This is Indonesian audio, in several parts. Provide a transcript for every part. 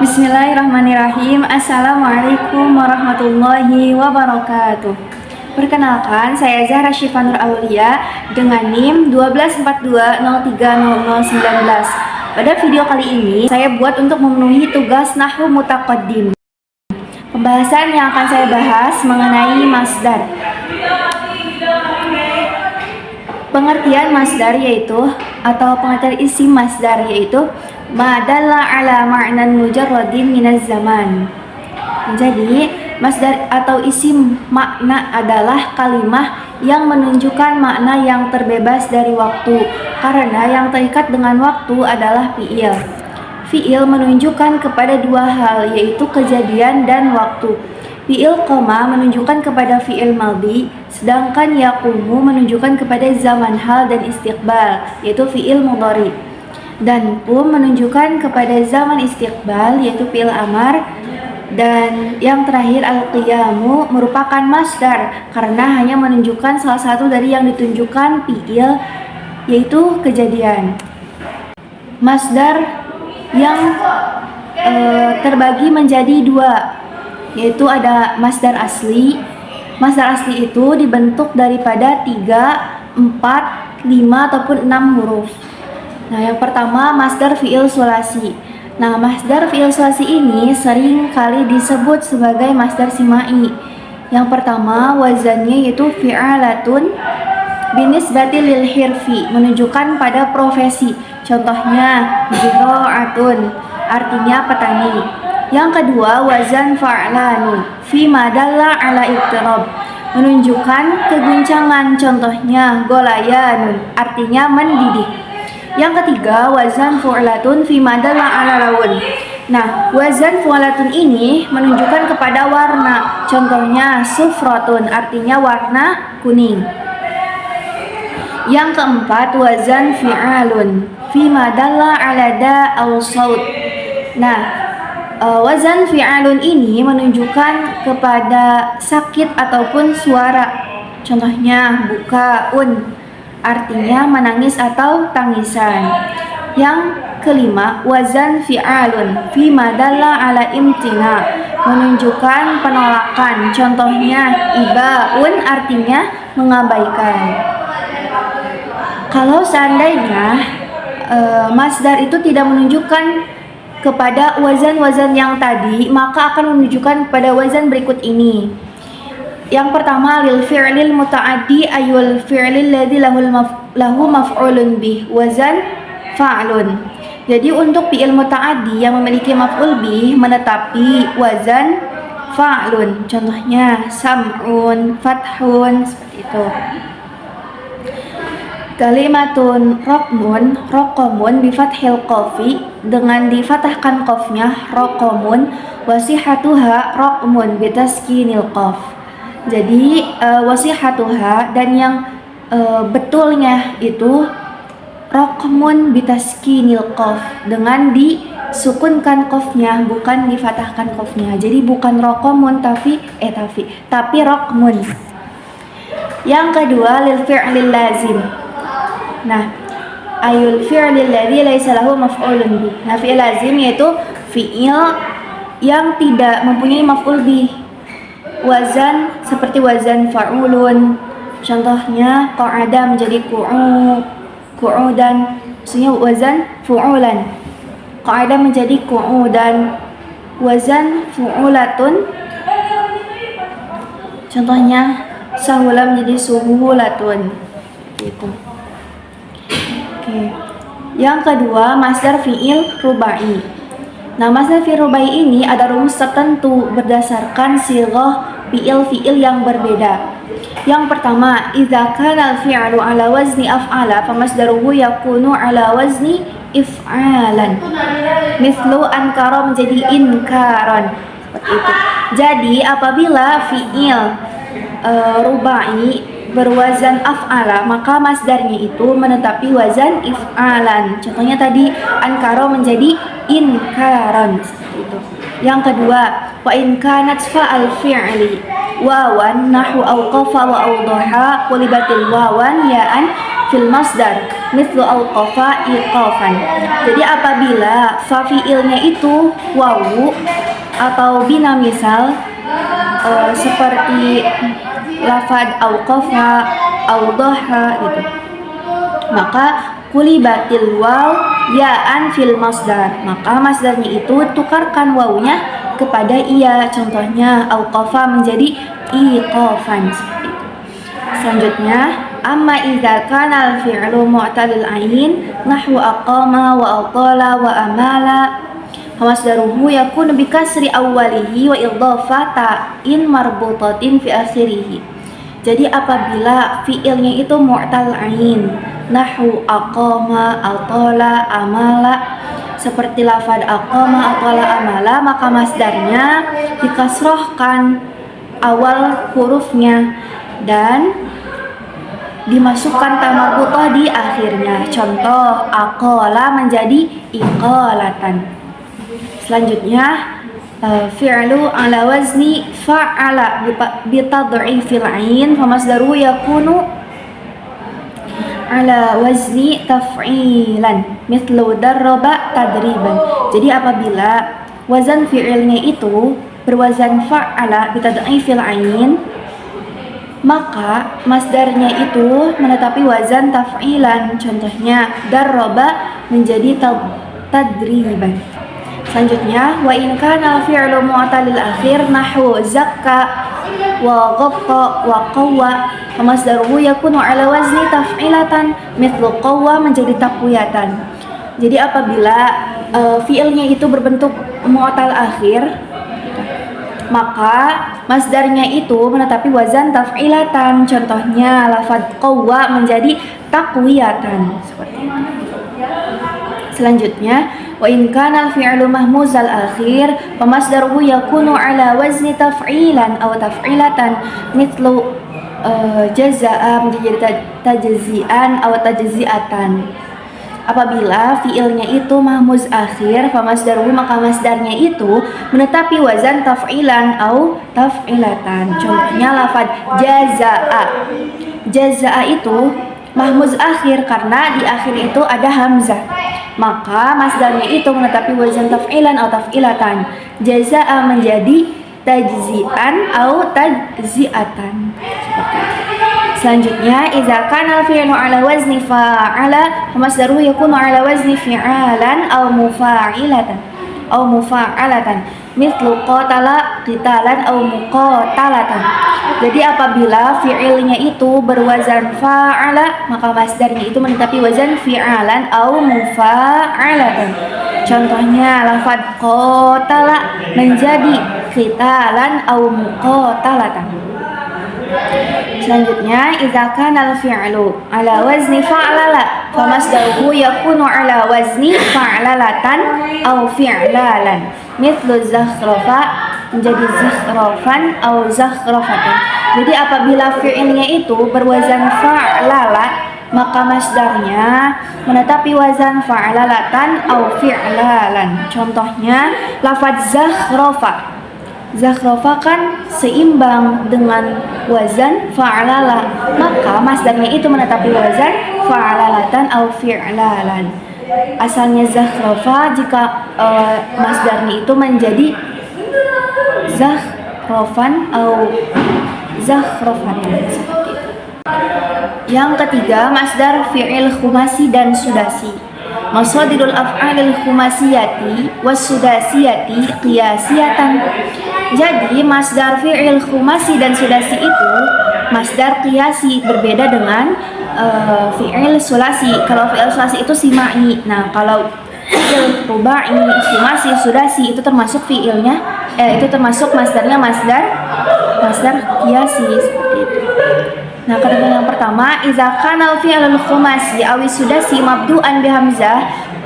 Bismillahirrahmanirrahim. Assalamualaikum warahmatullahi wabarakatuh. Perkenalkan, saya Zahra Syifa Nur Aulia dengan NIM 122030019. Pada video kali ini, saya buat untuk memenuhi tugas Nahwu Mutaqaddim. Pembahasan yang akan saya bahas mengenai masdar. Pengertian masdar yaitu atau pengertian isim masdar yaitu ma dalla ala ma'nan mujarradin minaz zaman. Jadi, masdar atau isim makna adalah kalimah yang menunjukkan makna yang terbebas dari waktu, karena yang terikat dengan waktu adalah fi'il. Fi'il menunjukkan kepada dua hal, yaitu kejadian dan waktu. Fi'il koma menunjukkan kepada fi'il madhi, sedangkan yaqumu menunjukkan kepada zaman hal dan istiqbal, yaitu fi'il mudhari. Dan qum menunjukkan kepada zaman istiqbal, yaitu fi'il amar. Dan yang terakhir al-qiyamu merupakan masdar karena hanya menunjukkan salah satu dari yang ditunjukkan fi'il, yaitu kejadian. Masdar yang terbagi menjadi dua, yaitu ada masdar asli. Masdar asli itu dibentuk daripada 3, 4, 5 ataupun 6 huruf. Nah, yang pertama masdar fi'il sulasi. Nah, masdar fi'il sulasi ini sering kali disebut sebagai masdar simai. Yang pertama wazannya yaitu fi'alatun binisbati lil hirfi, menunjukkan pada profesi. Contohnya zira'atun, artinya petani. Yang kedua wazan fa'lanu fi madalla ala ittirab, menunjukkan keguncangan. Contohnya golayanun, artinya mendidih. Yang ketiga wazan fu'latun fi madalla ala laun. Nah, wazan fu'latun ini menunjukkan kepada warna. Contohnya sufratun, artinya warna kuning. Yang keempat wazan fi'alun fi madalla ala da aw saut. Nah, wazan fi'alun ini menunjukkan kepada sakit ataupun suara. Contohnya bukaun, artinya menangis atau tangisan. Yang kelima wazan fi'alun fi madalla ala imtina, menunjukkan penolakan. Contohnya ibaun, artinya mengabaikan. Kalau seandainya masdar itu tidak menunjukkan kepada wazan-wazan yang tadi, maka akan menunjukkan kepada wazan berikut ini. Yang pertama lil fi'lil muta'addi ayul fi'lil ladzi lahu maf'ulun bih, wazan fa'lun. Jadi untuk fi'il muta'addi yang memiliki maf'ul bih menetapi wazan fa'lun. Contohnya sam'un, fathun, seperti itu. Kalimatun roqamun bifathil qafi, dengan difatahkan qafnya roqamun, wasihatuha roqmun bitaskinil qaf. Jadi wasihatuha dan yang betulnya itu roqmun bitaskinil qaf, dengan disukunkan qafnya, bukan difatahkan qafnya. Jadi bukan roqamun tapi roqmun. Yang kedua lil fi'lil lazim. Nah, ayul fi'lil ladzi laisa lahu maf'ulun bih. Nah, fi'il lazim yaitu fi'il yang tidak mempunyai maf'ul bih. Wazan seperti wazan fa'ulun. Contohnya qa'ada menjadi qu'udan. Maksudnya wazan fu'ulan. Qa'ada menjadi qu'udan. Wazan fu'ulatun. Contohnya sahula menjadi suhulatun. Gitu. Oke. Yang kedua masdar fi'il rubai. Nah, masdar fi'il rubai ini ada rumus tertentu berdasarkan sighah fi'il yang berbeda. Yang pertama, idza kana al-fi'lu ala wazni af'ala famasdaruhu yakunu ala wazni if'alan. Mithlu ankara menjadi inkaran. Seperti itu. Jadi, apabila fi'il rubai berwazan af'ala, maka masdarnya itu menetapi wazan if'alan. Contohnya tadi ankara menjadi inkaran, seperti itu. Yang kedua, wa in kanat fa'al fi'li wawan nahu awqafa wa awdaha qulibatil wawan ya'an fil masdar mithlu awqafa iqafan. Jadi apabila fa fi'ilnya itu wawu atau bina misal seperti lafad awqafa, awdaha gitu, maka kulibatil waw ya'an fil masdar, maka masdarnya itu tukarkan wawunya kepada iya. Contohnya awqafa menjadi iqafan. Selanjutnya, amma idza kana al-fi'lu mu'talil ain nahwu aqama wa atala wa amala famasdaruhu yakunu bi kasri awwalihi wa idhafata in marbutatin fi akhirih. Jadi apabila fi'ilnya itu mu'tal ain, nahwu aqama, atala, amala, seperti lafaz aqama, atala, amala, maka masdarnya dikasrohkan awal hurufnya dan dimasukkan tamarbutah di akhirnya. Contoh, aqala menjadi iqalatan. Selanjutnya, fi'lu ala wazni fa'ala bitad'ifil ain famasdaru yakunu ala wazni taf'ilan mithlu darraba tadriban. Jadi apabila wazan fi'ilnya itu berwazan fa'ala bitad'ifil ain, maka masdarnya itu menetapi wazan taf'ilan. Contohnya darraba menjadi tadriban. Selanjutnya, wa in kana al-fi'lu mu'talil akhir nahwu zakka wa ghatta wa qawwa famasdaruhu yakunu ala wazni taf'ilatan mithlu qawwa menjadi taqwiyatan. Jadi apabila fi'ilnya itu berbentuk mu'tal akhir, maka masdarnya itu menetapi wazan taf'ilatan. Contohnya lafaz qawwa menjadi taqwiyatan, seperti itu. Selanjutnya, wa in kana al-fi'lu mahmuzal akhir famasdaruhu yakunu ala wazni taf'ilan aw taf'ilatan mithlu jazaa menjadi tajzi'an aw tajzi'atan. Apabila fi'ilnya itu mahmuz akhir famasdaruhu, maka masdarnya itu menetapi wazan taf'ilan aw taf'ilatan. Contohnya lafaz jazaa. Jazaa itu mahmuz akhir karena di akhir itu ada hamzah, maka masdarnya itu menetapi wazan taf'ilan atau taf'ilatan. Jazaa menjadi tajzi'an atau tajzi'atan. Selanjutnya, idza kana al-fi'lu ala wazni fa'ala famasdaruhu yakunu ala wazni fi'alan aw mufa'ilatan aw mufa'alatan mithlu qatala qitalan aw muqatalatan. Jadi apabila fi'ilnya itu berwazan fa'ala, maka masdarnya itu menetapi wazan fi'alan aw mufa'alatan. Contohnya lafaz qatala menjadi qitalan aw muqatalatan. Selanjutnya, idza kana al-fi'lu ala wazni fa'lala famasdaruhu yakunu ala wazni fa'lalatan aw fi'lalan mithlu zakhrafa menjadi zakhrafan aw zakhrafatan. Jadi apabila fi'ilnya itu berwazan fa'lala, maka masdarnya menetapi wazan fa'lalatan aw fi'lalan. Contohnya lafaz zakhrafa. Zakhrafa kan seimbang dengan wazan fa'alala, maka masdarnya itu menetapi wazan fa'alalatan atau fi'lalan. Asalnya zakhrafa jika masdarnya itu menjadi zakhrafan atau zakhrafatan, seperti itu. Yang ketiga, masdar fi'il khumasi dan sudasi. Masadirul af'alil khumasiyati was sudasiyati qiyasiyatan. Jadi masdar fi'il khumasi dan sudasi itu masdar qiyasi, berbeda dengan fi'il sulasi. Kalau fi'il sulasi itu simai. Nah, kalau fi'il rubai, khumasi, sudasi itu termasuk fi'ilnya itu termasuk masdarnya masdar qiyasi, seperti itu. Nah, kategori yang pertama, idza kana al-fi'lul khumasi aw sudasi mabdu'an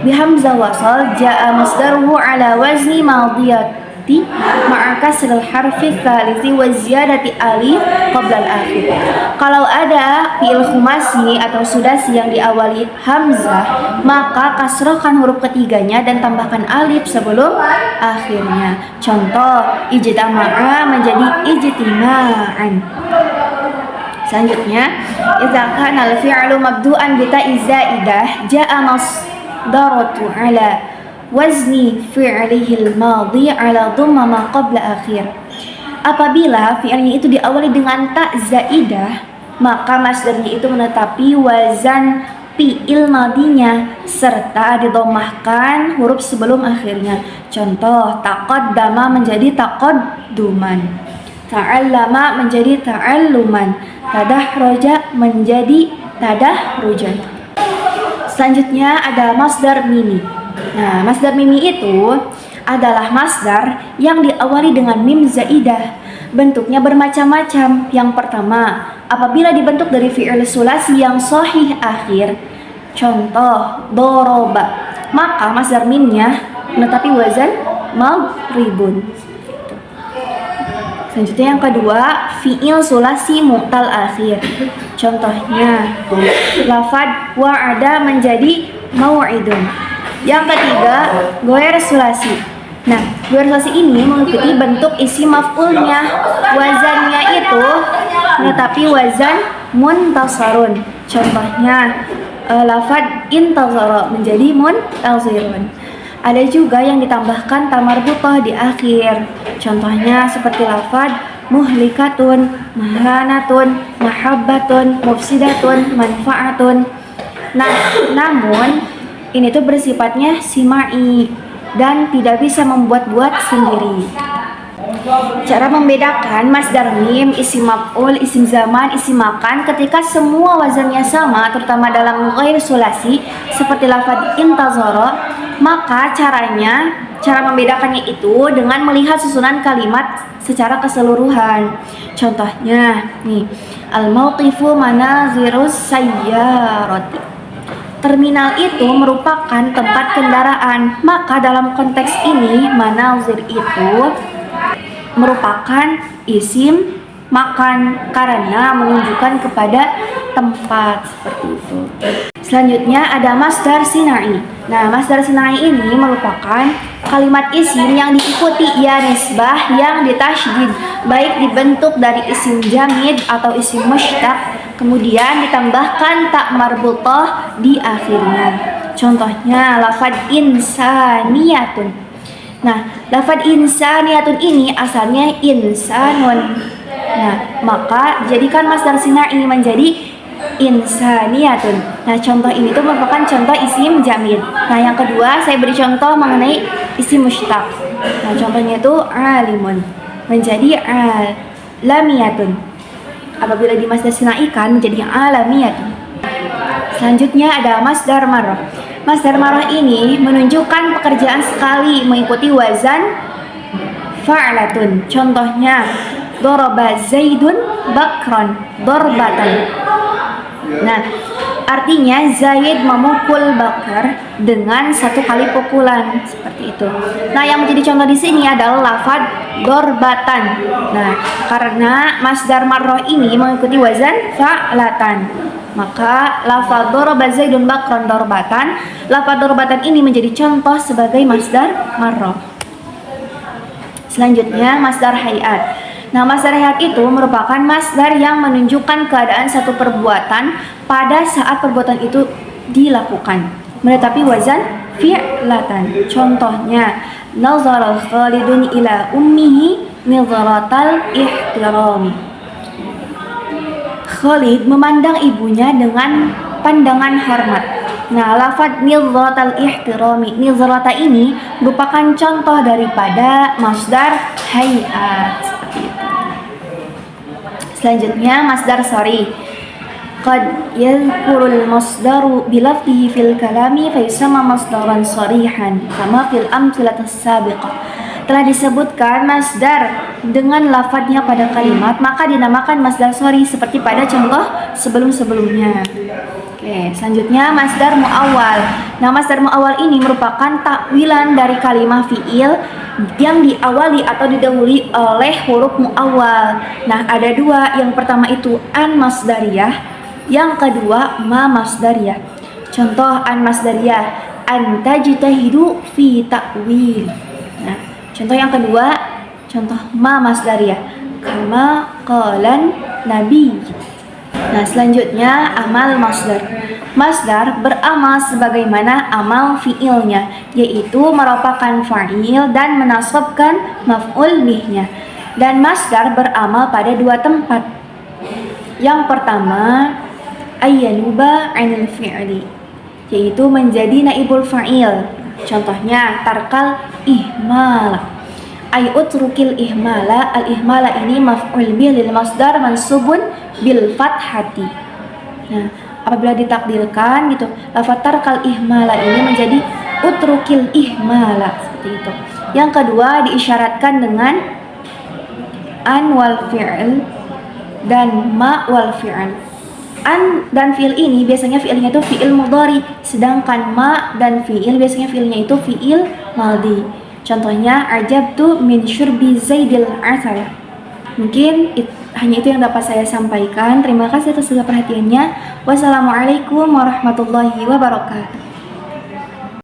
bihamzah wasal jaa masdaruhu ala wazni madiyati ma'a kasril harfi tsalithi wa ziyadati alif qabla al-akhir. Kalau ada fi'il khumasi atau sudasi yang diawali hamzah, maka kasrohkan huruf ketiganya dan tambahkan alif sebelum akhirnya. Contoh, ijtama'a menjadi ijtima'an. Selanjutnya, idza kana al-fi'lu mabdu'an bi ta'i zaidah ja'a masdaratu ala wazni fi'lihi al-madhi ala dhamma ma qabla akhir. Apabila fi'ilnya itu diawali dengan ta zaidah, maka masdarnya itu menetapi wazan fi'il madinya serta didomahkan huruf sebelum akhirnya. Contoh, taqaddama menjadi taqadduman, ta'allama menjadi ta'alluman, tadahroja menjadi tadahrujan. Selanjutnya ada masdar mimi. Nah, masdar mimi itu adalah masdar yang diawali dengan mim zaidah. Bentuknya bermacam-macam. Yang pertama, apabila dibentuk dari fi'il sulasi yang sahih akhir, contoh doroba, maka masdar mimnya menetapi wazan maghribun. Selanjutnya yang kedua, fi'il sulasi mu'tal akhir. Contohnya, lafad wa'ada menjadi mau'idun. Yang ketiga, goer sulasi. Nah, goer sulasi ini mengikuti bentuk isi maf'ulnya. Wazannya itu menetapi wazan muntasarun. Contohnya, lafad intazara menjadi muntazirun. Ada juga yang ditambahkan tamarbutah di akhir. Contohnya seperti lafad muhlikatun, mahlanatun, mahabbatun, mufsidatun, manfaatun. Nah, namun ini tuh bersifatnya simai dan tidak bisa membuat-buat sendiri. Cara membedakan masdar mim, isim maf'ul, isim zaman, isim makan ketika semua wazannya sama, terutama dalam ghair sulasi seperti lafaz intazara, maka cara membedakannya itu dengan melihat susunan kalimat secara keseluruhan. Contohnya nih, al-mauqifu manazirus sayyarati. Terminal itu merupakan tempat kendaraan, maka dalam konteks ini manazir itu merupakan isim makan karena menunjukkan kepada tempat, seperti itu. Selanjutnya ada masdar sinai. Nah, masdar sinai ini merupakan kalimat isim yang diikuti ya nisbah yang ditasydid, baik dibentuk dari isim jamid atau isim mushtaq, kemudian ditambahkan tak marbutah di akhirnya. Contohnya lafad insaniyatun. Nah, lafad insaniyatun ini asalnya insanun. Nah, maka jadikan masdar sinai ini menjadi insaniyatun. Nah, contoh ini tuh merupakan contoh isim jamid. Nah, yang kedua saya beri contoh mengenai isim mushtaq. Nah, contohnya itu alimun menjadi alamiyatun. Apabila di masdar sinaikan menjadi alamiyatun. Selanjutnya ada masdar marrah. Masdar marrah ini menunjukkan pekerjaan sekali mengikuti wazan fa'latun. Contohnya daraba zaidun bakran darbatan. Nah, artinya Zaid memukul Bakar dengan satu kali pukulan, seperti itu. Nah, yang menjadi contoh di sini adalah lafaz darbatan. Nah, karena masdar marrah ini mengikuti wazan fa'latan, maka lafaz daraba Zaidun Bakran darbatan, lafaz darbatan ini menjadi contoh sebagai masdar marrah. Selanjutnya masdar hayat. Nah, masdar hayat itu merupakan masdar yang menunjukkan keadaan satu perbuatan pada saat perbuatan itu dilakukan, menetapi wazan fi'latan. Contohnya, nazara Khalidun ila ummihi nazaratal ihtirami. Khalid memandang ibunya dengan pandangan hormat. Nah, lafaz nazaratal ihtirami, nazarata ini merupakan contoh daripada masdar hayat. Selanjutnya masdar sari. Qad yadhkurul masdaru bilafdihi fil kalami fayusamma masdaran sarihan kama fil amthilatis sabiqah. Telah disebutkan masdar dengan lafadznya pada kalimat, maka dinamakan masdar sari seperti pada contoh sebelum-sebelumnya. Oke, selanjutnya masdar muawwal. Nah, masdar muawwal ini merupakan takwilan dari kalimat fi'il yang diawali atau didahului oleh huruf muawwal. Nah, ada dua. Yang pertama itu an masdariyah, yang kedua ma masdariyah. Contoh an masdariyah, an tajtahidu fi ta'wil. Nah, contoh yang kedua, contoh ma masdariyah, kama qalan nabi. Nah, selanjutnya amal masdar. Masdar beramal sebagaimana amal fiilnya, yaitu merupakan fa'il dan menasabkan maf'ul bihnya. Dan masdar beramal pada dua tempat. Yang pertama, ayyanuba 'anil fi'li, yaitu menjadi naibul fa'il. Contohnya tarkal ihmal. Ay utrukil ihmala. Al ihmala ini maf'ul bih lil masdar mansubun bil fathati. Nah, apabila ditakdirkan gitu, lafaz tarkal ihmala ini menjadi utrukil ihmala, seperti itu. Yang kedua diisyaratkan dengan an wal fi'l dan ma wal fi'l. An dan fi'il ini biasanya fi'ilnya itu fi'il mudhari, sedangkan ma dan fi'il biasanya fi'ilnya itu fi'il madhi. Contohnya ajabtu min syurbi zaidil asal. Mungkin hanya itu yang dapat saya sampaikan. Terima kasih atas segala perhatiannya. Wassalamualaikum warahmatullahi wabarakatuh.